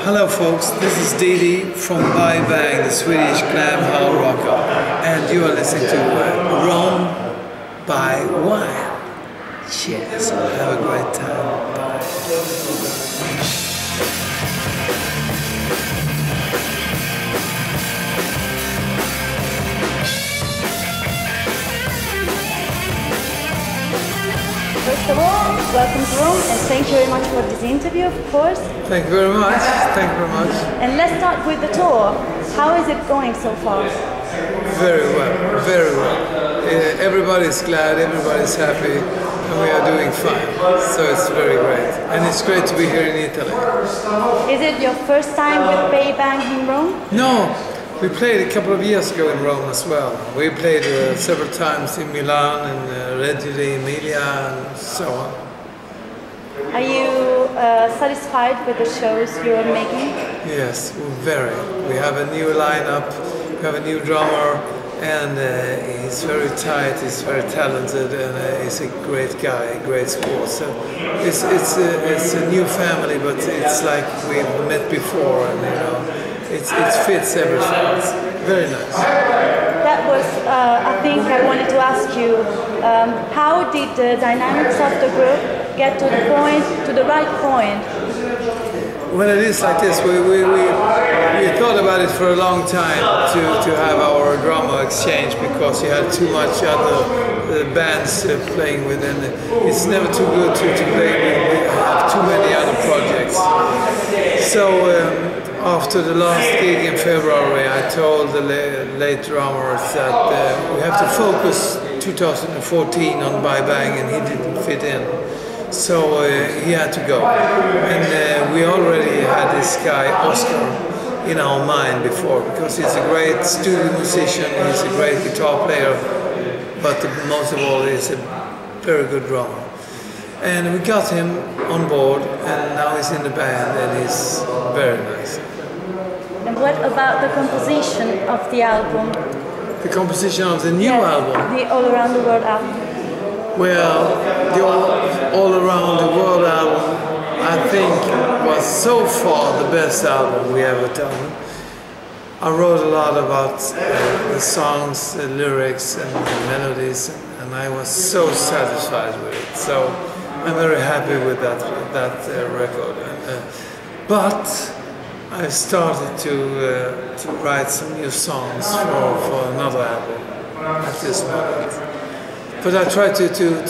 Hello folks, this is Diddi from Bai Bang, the Swedish glam hard rocker, and you are listening to Rome by Wine. Cheers, have a great time. Bye. First of all, welcome to Rome and thank you very much for this interview, of course. Thank you very much. Thank you very much. And let's start with the tour. How is it going so far? Very well, very well. Everybody's glad, everybody's happy, and we are doing fine. So it's very great. And it's great to be here in Italy. Is it your first time with Bai Bang in Rome? No. We played a couple of years ago in Rome as well. We played several times in Milan and Reggio Emilia and so on. Are you satisfied with the shows you're making? Yes, very. We have a new lineup, we have a new drummer, and he's very tight, he's very talented, and he's a great guy, a great sport. So it's a new family, but it's like we've met before, and you know. It fits everything. It's very nice. That was, I think I wanted to ask you, how did the dynamics of the group get to the right point? When it is like this, we thought about it for a long time to have our drama exchange because you had too much other bands playing with, and it's never too good to play with. We have too many other projects. So. After the last gig in February, I told the late drummers that we have to focus 2014 on Bai Bang, and he didn't fit in. So he had to go. And we already had this guy, Oscar, in our mind before, because he's a great studio musician, he's a great guitar player, but most of all, he's a very good drummer. And we got him on board, and now he's in the band, and he's very nice. And what about the composition of the album? The composition of the new album? The All Around the World album. Well, the All Around the World album, I think, was so far the best album we ever done. I wrote a lot about the songs, the lyrics, and the melodies, and I was so satisfied with it. So I'm very happy with that record. But I started to write some new songs for another album at this moment. But I try to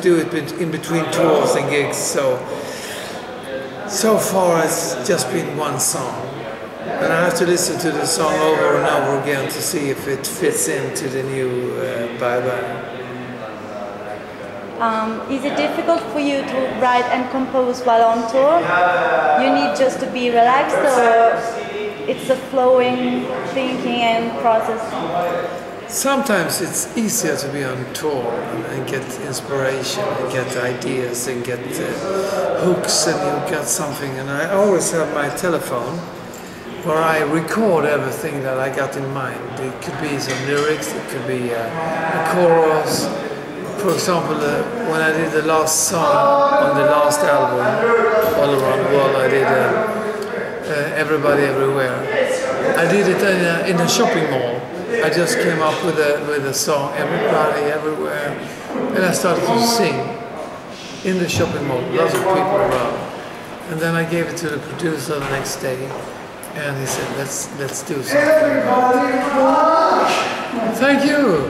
do it in between tours and gigs, so far it's just been one song. And I have to listen to the song over and over again to see if it fits into the new Bai Bang. Is it difficult for you to write and compose while on tour? You need just to be relaxed, or it's a flowing thinking and process? Sometimes it's easier to be on tour and get inspiration and get ideas and get hooks, and you get something. And I always have my telephone where I record everything that I got in mind. It could be some lyrics, it could be a chorus. For example, when I did the last song on the last album, All Around the World, I did Everybody Everywhere. I did it in a shopping mall. I just came up with a song, Everybody Everywhere, and I started to sing in the shopping mall, lots of people around. And then I gave it to the producer the next day, and he said, let's do something. Thank you!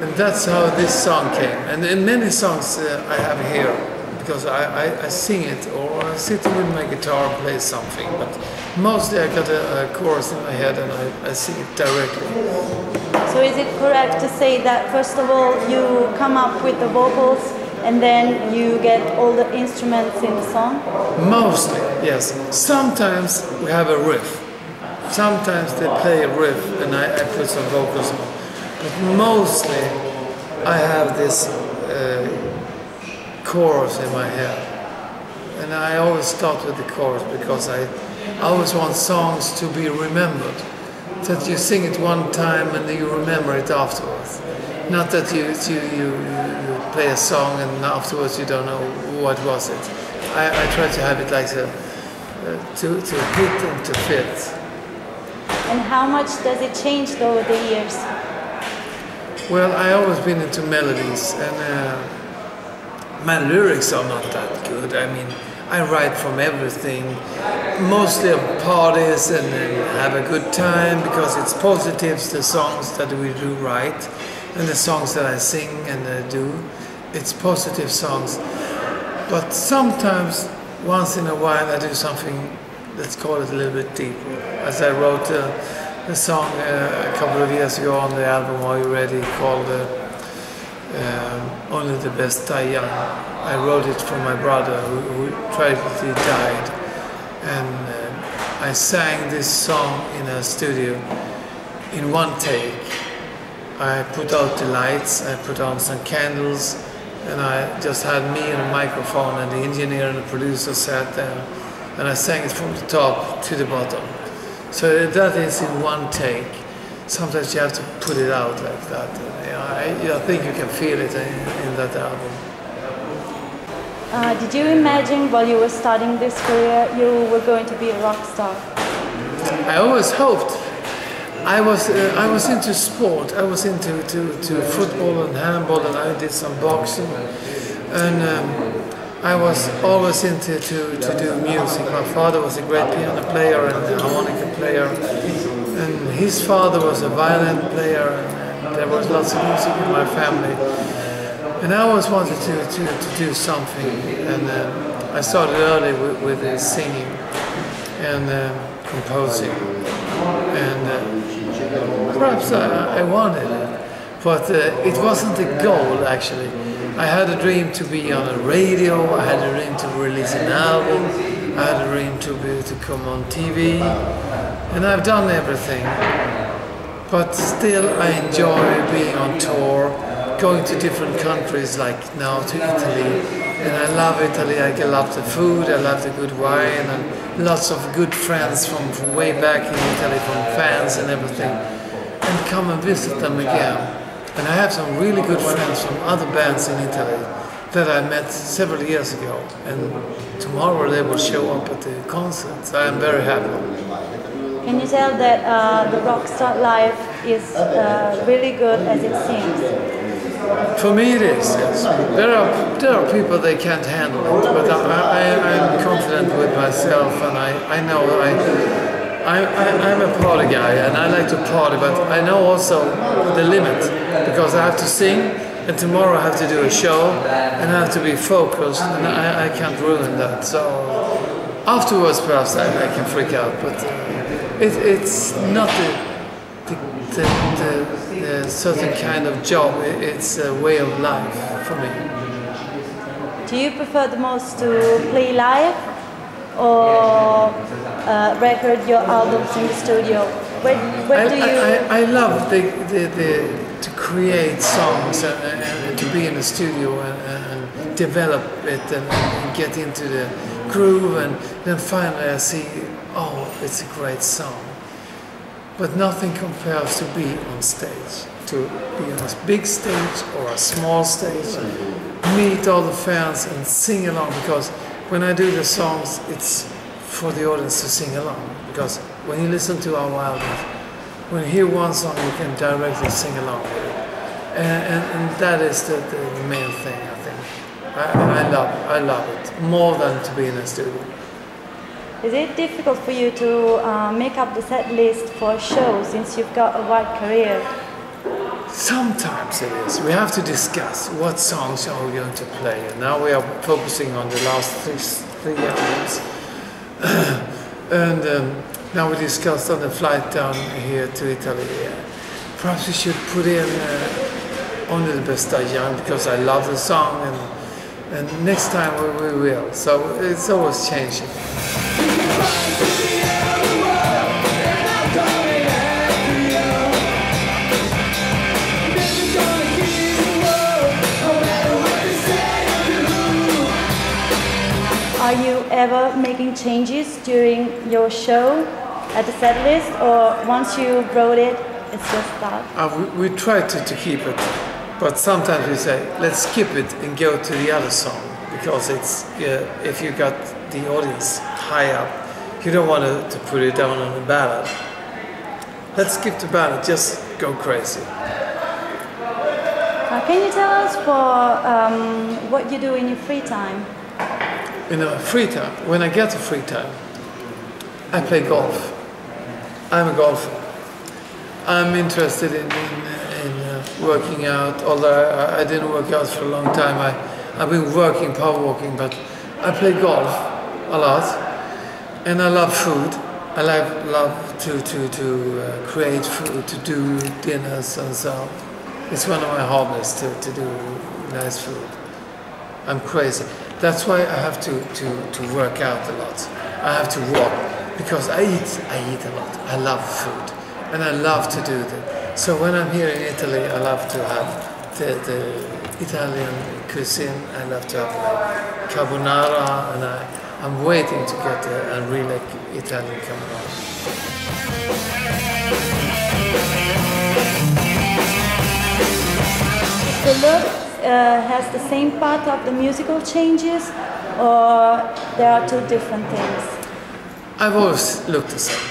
And that's how this song came. And many songs I have here, because I sing it, or I sit with my guitar and play something, but mostly I got a chorus in my head and I sing it directly. So is it correct to say that first of all you come up with the vocals and then you get all the instruments in the song? Mostly, yes. Sometimes we have a riff. Sometimes they play a riff and I put some vocals on. But mostly I have this chorus in my head. And I always start with the chorus because I always want songs to be remembered. That you sing it one time and you remember it afterwards. Not that you play a song and afterwards you don't know what was it. I try to have it like to hit and to fit. And how much does it change over the years? Well, I always been into melodies, and my lyrics are not that good. I mean, I write from everything, mostly of parties and have a good time, because it's positives, the songs that we do write, and the songs that I sing and do. It's positive songs. But sometimes, once in a while, I do something, let's call it a little bit deeper. As I wrote a song a couple of years ago on the album Are You Ready, called Only the Best Die Young. I wrote it for my brother who tragically died, and I sang this song in a studio in one take. I put out the lights, I put on some candles, and I just had me and a microphone, and the engineer and the producer sat there, and I sang it from the top to the bottom. So that is in one take. Sometimes you have to put it out like that. I think you can feel it in that album. Did you imagine while you were starting this career you were going to be a rock star? I always hoped. I was into sport. I was into football and handball, and I did some boxing, and I was always into to do music. My father was a great piano player and a harmonica player, and his father was a violin player, and there was lots of music in my family. And I always wanted to do something, and I started early with singing and composing, and perhaps I wanted it, but it wasn't a goal actually. I had a dream to be on a radio, I had a dream to release an album, I had a dream to come on TV, and I've done everything. But still I enjoy being on tour, going to different countries, like now to Italy. And I love Italy, I love the food, I love the good wine, and lots of good friends from way back in Italy, from fans and everything. And come and visit them again. And I have some really good friends from other bands in Italy that I met several years ago. And tomorrow they will show up at the concert. So I am very happy. Can you tell that the rockstar life is really good as it seems? For me it is, yes. There are people they can't handle it, but I'm confident with myself, and I know I'm a party guy and I like to party, but I know also the limit, because I have to sing, and tomorrow I have to do a show, and I have to be focused, and I can't ruin that. So afterwards perhaps I can freak out, but it's not the certain kind of job, it's a way of life for me. Do you prefer the most to play live or record your albums in the studio? Where do you... I love to create songs and to be in the studio and develop it and get into the groove, and then finally I see, oh, it's a great song. But nothing compares to be on stage, to be on a big stage or a small stage, meet all the fans and sing along, because when I do the songs, it's for the audience to sing along, because when you listen to our albums, when you hear one song, you can directly sing along with it. And that is the main thing, I think. I love it, more than to be in a studio. Is it difficult for you to make up the set list for a show, since you've got a wide career? Sometimes it is. We have to discuss what songs are we going to play. And now we are focusing on the last three albums. And now we discussed on the flight down here to Italy. Perhaps we should put in Only the Best Die Young, because I love the song, and next time we will. So it's always changing. Are you ever making changes during your show at the set list, or once you wrote it, it's just that? We try to keep it, but sometimes we say, let's skip it and go to the other song, because it's if you got the audience high up, you don't want to put it down on a ballad. Let's skip the ballad, just go crazy. Can you tell us what you do in your free time? In free time, when I get to free time, I play golf. I'm a golfer. I'm interested in working out, although I didn't work out for a long time. I've been working, power walking, but I play golf a lot. And I love food. I love to create food, to do dinners and so. It's one of my hobbies to do nice food. I'm crazy. That's why I have to work out a lot. I have to walk because I eat a lot. I love food and I love to do that. So when I'm here in Italy, I love to have the Italian cuisine. I love to have like carbonara, and I'm waiting to get a really Italian carbonara. The look has the same part of the musical changes, or there are two different things? I've always looked the same.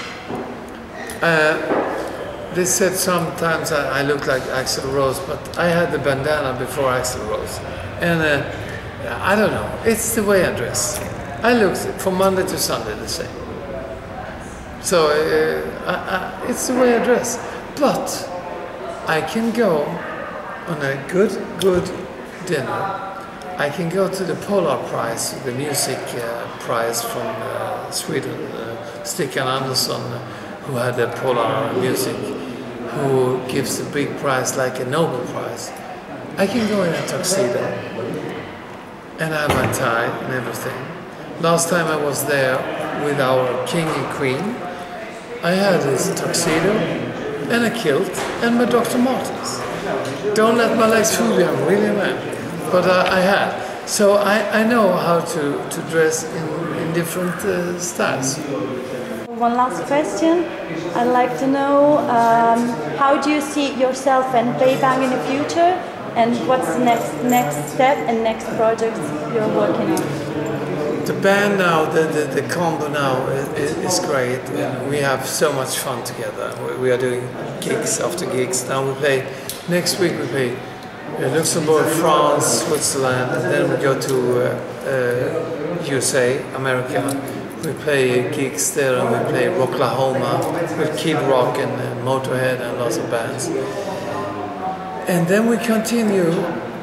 They said sometimes I look like Axl Rose, but I had the bandana before Axl Rose. And I don't know, it's the way I dress. I look from Monday to Sunday the same. So it's the way I dress. But I can go on a good dinner. I can go to the Polar Prize, the music prize from Sweden, Stickan Andersson, who had the Polar music, who gives a big prize like a Nobel Prize. I can go in a tuxedo and I have my tie and everything. Last time I was there with our king and queen, I had this tuxedo and a kilt and my Dr. Martens. Don't let my legs fool you, I'm really a man. But I had. So I know how to dress in different styles. One last question. I'd like to know how do you see yourself and Bai Bang in the future, and what's the next step and next projects you're working on? The band now, the combo now is great. We have so much fun together. We are doing gigs after gigs. Now we play, next week we play Luxembourg, France, Switzerland, and then we go to USA, America. We play gigs there and we play Rocklahoma with Kid Rock and Motorhead and lots of bands. And then we continue,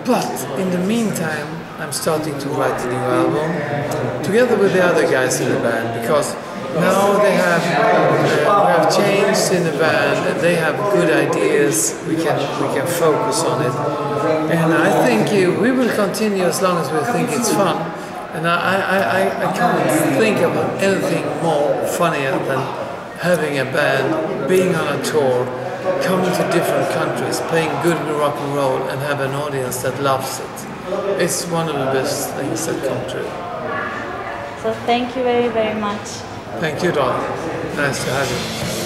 but in the meantime I'm starting to write a new album together with the other guys in the band, because now we have changed in the band and they have good ideas. We can focus on it, and I think we will continue as long as we think it's fun. And I can't think of anything more funnier than having a band, being on a tour, coming to different countries, playing good rock and roll, and have an audience that loves it. It's one of the best things that come true. So thank you very, very much. Thank you, darling. Nice to have you.